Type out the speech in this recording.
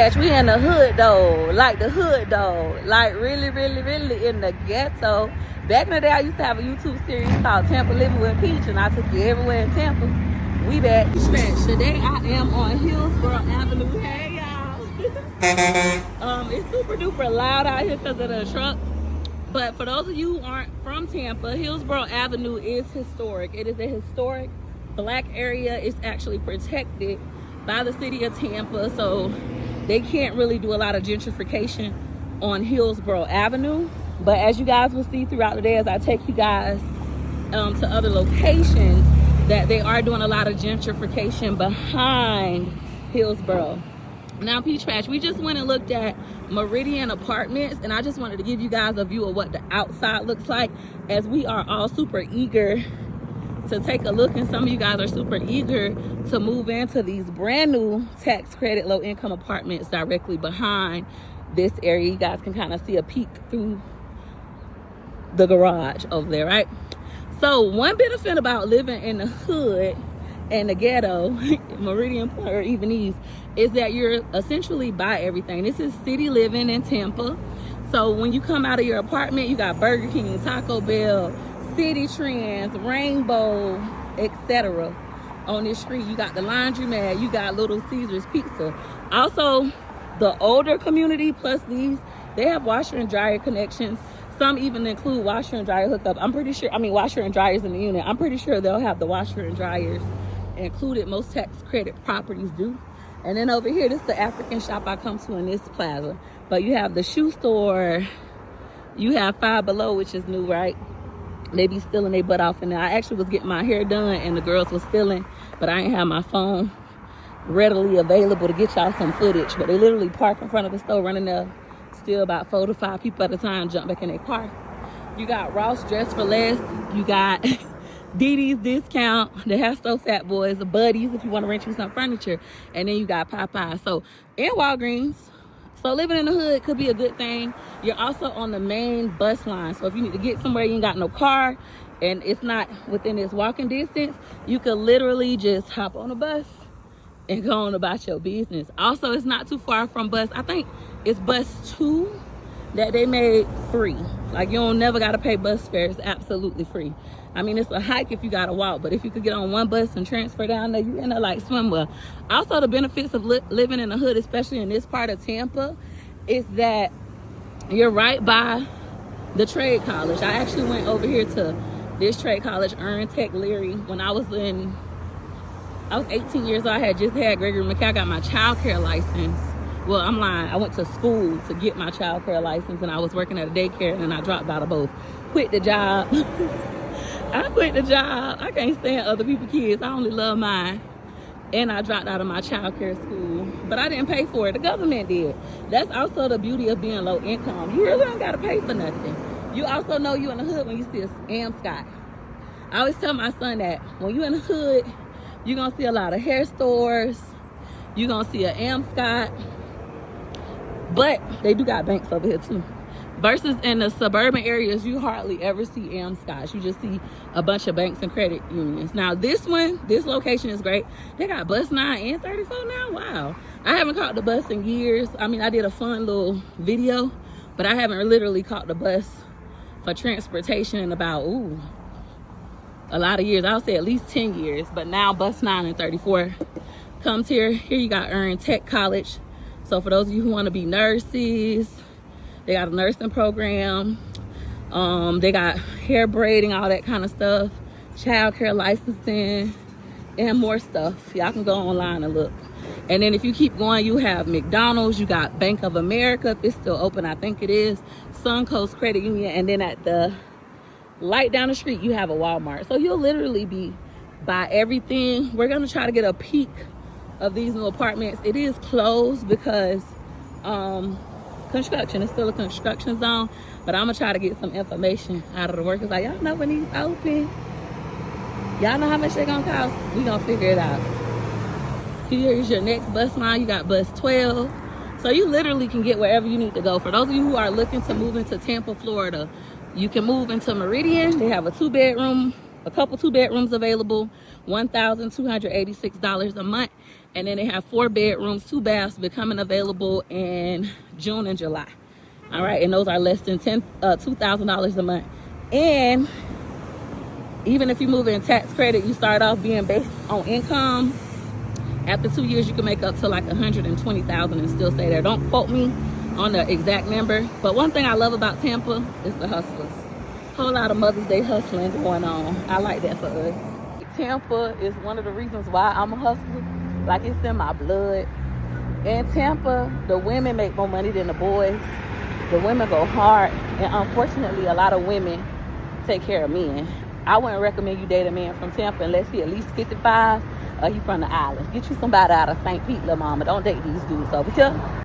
We in the hood though, like the hood though, like really in the ghetto. Back in the day, I used to have a YouTube series called Tampa Living with Peach, and I took you everywhere in Tampa. We back. Today I am on Hillsboro Avenue. Hey y'all. It's super duper loud out here because of the truck. But for those of you who aren't from Tampa, Hillsboro Avenue is historic. It is a historic black area. It's actually protected by the city of Tampa, so they can't really do a lot of gentrification on Hillsboro Avenue. But as you guys will see throughout the day as I take you guys to other locations, that they are doing a lot of gentrification behind Hillsboro. Now, Peach Patch, we just went and looked at Meridian Apartments, and I just wanted to give you guys a view of what the outside looks like, as we are all super eager to take a look, and some of you guys are super eager to move into these brand new tax credit low income apartments directly behind this area. You guys can kind of see a peek through the garage over there, right? So one benefit about living in the hood and the ghetto, Meridian or even East, is that you're essentially by everything. This is city living in Tampa. So when you come out of your apartment, you got Burger King, Taco Bell, City Trends, Rainbow, etc. on this street. You got the laundromat, you got Little Caesars Pizza. Also, the older community plus these, they have washer and dryer connections. Some even include washer and dryer hookup. I'm pretty sure, washer and dryers in the unit. I'm pretty sure they'll have the washer and dryers included. Most tax credit properties do. And then over here, this is the African shop I come to in this plaza. But you have the shoe store. You have Five Below, which is new, right? They be stealing their butt off in there. I actually was getting my hair done and the girls was stealing, but I ain't have my phone readily available to get y'all some footage. But they literally park in front of the store, running there, steal about 4 to 5 people at a time, jump back in their car. You got Ross Dress for Less. You got Dee Dee's Discount, the Hair Store Fat Boys, the Buddies if you want to rent you some furniture, and then you got Popeye. So, and Walgreens. So living in the hood could be a good thing. You're also on the main bus line. So if you need to get somewhere, you ain't got no car, and it's not within this walking distance, you could literally just hop on a bus and go on about your business. Also, it's not too far from bus. I think it's bus 2 that they made free. Like, you don't never got to pay bus fare. It's absolutely free. I mean, it's a hike if you got to walk, but if you could get on one bus and transfer down there, you end up like swim well. Also, the benefits of living in the hood, especially in this part of Tampa, is that you're right by the trade college. I actually went over here to this trade college, Earn Tech Leary, when I was 18 years old. I had just had Gregory McKay. I got my child care license. Well, I'm lying. I went to school to get my child care license, and I was working at a daycare, and then I dropped out of both. Quit the job. I quit the job. I can't stand other people's kids. I only love mine. And I dropped out of my child care school. But I didn't pay for it. The government did. That's also the beauty of being low income. You really don't got to pay for nothing. You also know you in the hood when you see a Amscot. I always tell my son that when you in the hood, you're going to see a lot of hair stores. You're going to see an Amscot. But they do got banks over here too. Versus in the suburban areas, you hardly ever see Amscots. You just see a bunch of banks and credit unions. Now this location is great. They got bus 9 and 34 now. Wow. I haven't caught the bus in years. I mean, I did a fun little video, but I haven't literally caught the bus for transportation in about, a lot of years. I would say at least 10 years. But now bus 9 and 34 comes here. Here you got Earn Tech College. So for those of you who want to be nurses, they got a nursing program. They got hair braiding, all that kind of stuff. Child care licensing, and more stuff. Y'all can go online and look. And then if you keep going, you have McDonald's. You got Bank of America, if it's still open. I think it is. Suncoast Credit Union. And then at the light down the street, you have a Walmart. So you'll literally be by everything. We're going to try to get a peek of these new apartments. It is closed because construction. It's still a construction zone, but I'm gonna try to get some information out of the workers. Like, y'all know when these open? Y'all know how much they're gonna cost? We gonna figure it out. Here is your next bus line. You got bus 12. So you literally can get wherever you need to go. For those of you who are looking to move into Tampa, Florida, you can move into Meridian. They have a couple 2 bedrooms available, $1,286 a month. And then they have 4 bedrooms, 2 baths becoming available in June and July. All right, and those are less than $2,000 a month. And even if you move in tax credit, you start off being based on income. After 2 years, you can make up to like $120,000 and still stay there. Don't quote me on the exact number. But one thing I love about Tampa is the hustlers. Whole lot of Mother's Day hustling going on. I like that for us. Tampa is one of the reasons why I'm a hustler. Like, it's in my blood. In Tampa, the women make more money than the boys. The women go hard. And unfortunately, a lot of women take care of men. I wouldn't recommend you date a man from Tampa unless he at least 55 or he from the island. Get you somebody out of St. Pete, little mama. Don't date these dudes over here.